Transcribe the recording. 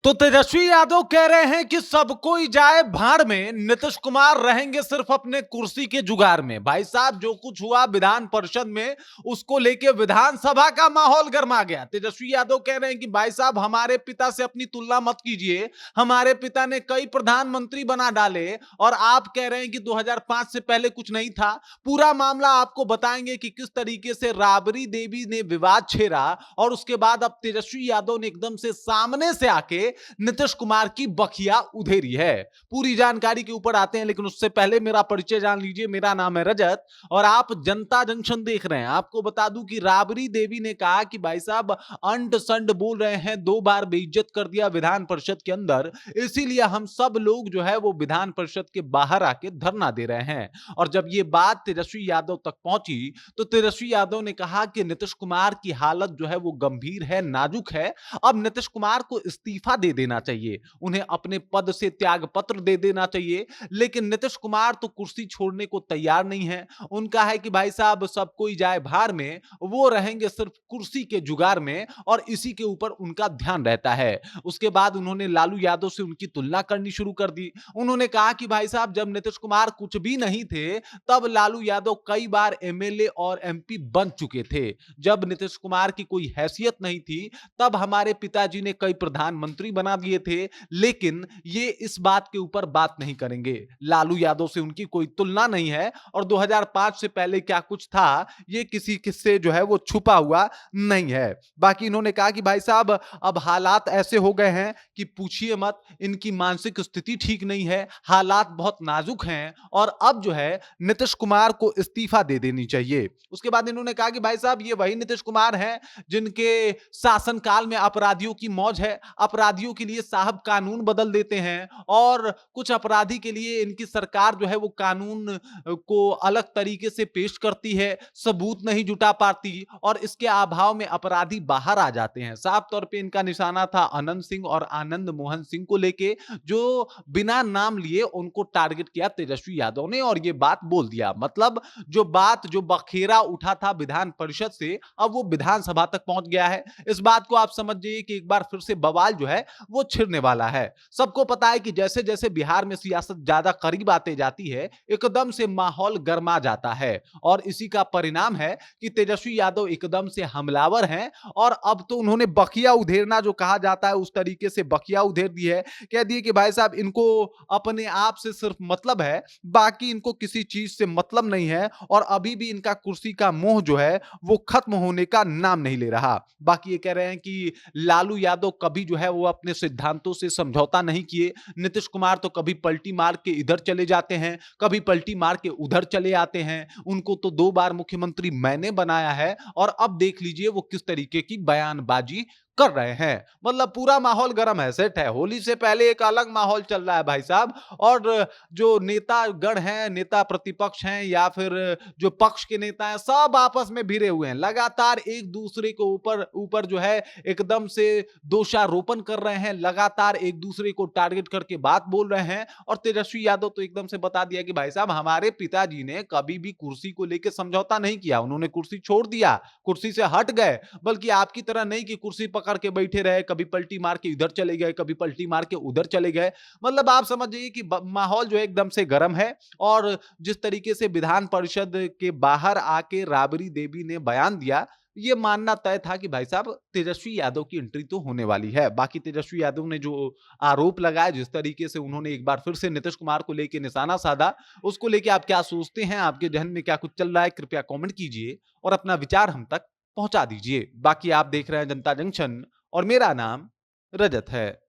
तो तेजस्वी यादव कह रहे हैं कि सब कोई जाए भाड़ में, नीतीश कुमार रहेंगे सिर्फ अपने कुर्सी के जुगार में। भाई साहब, जो कुछ हुआ विधान परिषद में, उसको लेके विधानसभा का माहौल गर्मा गया। तेजस्वी यादव कह रहे हैं कि भाई साहब, हमारे पिता से अपनी तुलना मत कीजिए। हमारे पिता ने कई प्रधानमंत्री बना डाले और आप कह रहे हैं कि 2005 से पहले कुछ नहीं था। पूरा मामला आपको बताएंगे कि किस तरीके से राबड़ी देवी ने विवाद छेड़ा और उसके बाद अब तेजस्वी यादव ने एकदम से सामने से आके नीतीश कुमार की बखिया उधेरी है। पूरी जानकारी के ऊपर आते हैं, लेकिन उससे पहले मेरा परिचय जान लीजिए। मेरा नाम है रजत और आप जनता जंक्शन देख रहे हैं। आपको बता दूं कि राबड़ी देवी ने कहा कि भाई साहब, अंट संड बोल रहे हैं, 2 बार बेइज्जत कर दिया विधान परिषद के अंदर, इसीलिए हम सब लोग जो है वो विधान परिषद के बाहर आके धरना दे रहे हैं। और जब ये बात तेजस्वी यादव तक पहुंची तो तेजस्वी यादव ने कहा कि नीतीश कुमार की हालत जो है वो गंभीर है, नाजुक है। अब नीतीश कुमार को इस्तीफा दे देना चाहिए, उन्हें अपने पद से त्याग पत्र दे देना चाहिए। लेकिन नीतीश कुमार तो कुर्सी छोड़ने को तैयार नहीं है। उनका है कि भाई साहब, सब कोई जाए भाड़ में, वो रहेंगे सिर्फ कुर्सी के जुगार में और इसी के ऊपर उनका ध्यान रहता है। उसके बाद उन्होंने लालू यादव से उनकी तुलना करनी शुरू कर दी। उन्होंने कहा कि भाई साहब, जब नीतीश कुमार कुछ भी नहीं थे, तब लालू यादव कई बार एमएलए और एमपी बन चुके थे। जब नीतीश कुमार की कोई हैसियत नहीं थी, तब हमारे पिताजी ने कई प्रधानमंत्री बना दिए थे। लेकिन ये इस बात के ऊपर बात नहीं करेंगे। लालू यादव से उनकी कोई तुलना नहीं है और 2005 से पहले क्या कुछ था, ये किसी किससे जो है वो छुपा हुआ नहीं है। बाकी इन्होंने कहा कि भाई साहब, अब हालात ऐसे हो गए हैं कि पूछिए मत। इनकी मानसिक स्थिति ठीक नहीं है, हालात बहुत नाजुक हैं और अब जो है नीतीश कुमार को इस्तीफा दे देनी चाहिए। उसके बाद इन्होंने कहा कि भाई साहब, ये वही नीतीश कुमार हैं जिनके शासनकाल में अपराधियों की मौज है। अपराधियों के लिए साहब कानून बदल देते हैं और कुछ अपराधी के लिए इनकी सरकार जो है वो कानून को अलग तरीके से पेश करती है, सबूत नहीं जुटा पाती और इसके अभाव में अपराधी बाहर आ जाते हैं। साफ तौर पे इनका निशाना था अनंत सिंह और आनंद मोहन सिंह को लेके, जो बिना नाम लिए उनको टारगेट किया तेजस्वी यादव ने और ये बात बोल दिया। मतलब जो बखेरा उठा था विधान परिषद से, अब वो विधानसभा तक पहुंच गया है। इस बात को आप समझ जाइए कि एक बार फिर से बवाल जो है वो छिड़ने वाला है। सबको पता है कि जैसे जैसे बिहार में सियासत ज्यादा करीब आते जाती है, एकदम से माहौल गर्मा जाता है और इसी का परिणाम है कि तेजस्वी यादव एकदम से हमलावर हैं और अब तो उन्होंने बखिया उधेरना जो कहा जाता है, उस तरीके से बखिया उधेर दी है। कह दिए कि भाई साहब, इनको अपने आप से सिर्फ मतलब है, बाकी इनको किसी चीज से मतलब नहीं है और अभी भी इनका कुर्सी का मोह जो है वो खत्म होने का नाम नहीं ले रहा। बाकी ये कह रहे हैं कि लालू यादव कभी जो है वो अपने सिद्धांतों से समझौता नहीं किए। नीतीश कुमार तो कभी पलटी मार के इधर चले जाते हैं, कभी पलटी मार के उधर चले आते हैं। उनको तो 2 बार मुख्यमंत्री मैंने बनाया है और अब देख लीजिए वो किस तरीके की बयानबाजी कर रहे हैं। मतलब पूरा माहौल गर्म है, सेट है। होली से पहले एक अलग माहौल चल रहा है भाई साहब। और जो नेता गण हैं, नेता प्रतिपक्ष हैं या फिर जो पक्ष के नेता हैं, सब आपस में भिड़े हुए हैं। लगातार एक दूसरे को ऊपर ऊपर जो है एकदम से दोषारोपण कर रहे हैं, लगातार एक दूसरे को टारगेट करके बात बोल रहे हैं। और तेजस्वी यादव तो एकदम से बता दिया कि भाई साहब, हमारे पिताजी ने कभी भी कुर्सी को लेकर समझौता नहीं किया। उन्होंने कुर्सी छोड़ दिया, कुर्सी से हट गए। बल्कि आपकी तरह नहीं कि कुर्सी पकड़ के बैठे रहे, कभी पलटी मार के इधर चले गए, कभी पलटी मार के उधर चले गए। मतलब आप समझ जाइए कि माहौल जो है एकदम से गर्म है। और जिस तरीके से विधान परिषद के बाहर आके राबड़ी देवी ने बयान दिया, ये मानना तय था कि भाई साहब, तेजस्वी यादव की एंट्री तो होने वाली है। बाकी तेजस्वी यादव ने जो आरोप लगाया, जिस तरीके से उन्होंने एक बार फिर से नीतीश कुमार को लेके निशाना साधा, उसको लेके आप क्या सोचते हैं? आपके जहन में क्या कुछ चल रहा है? कृपया कमेंट कीजिए और अपना विचार हम तक पहुंचा दीजिए। बाकी आप देख रहे हैं जनता जंक्शन और मेरा नाम रजत है।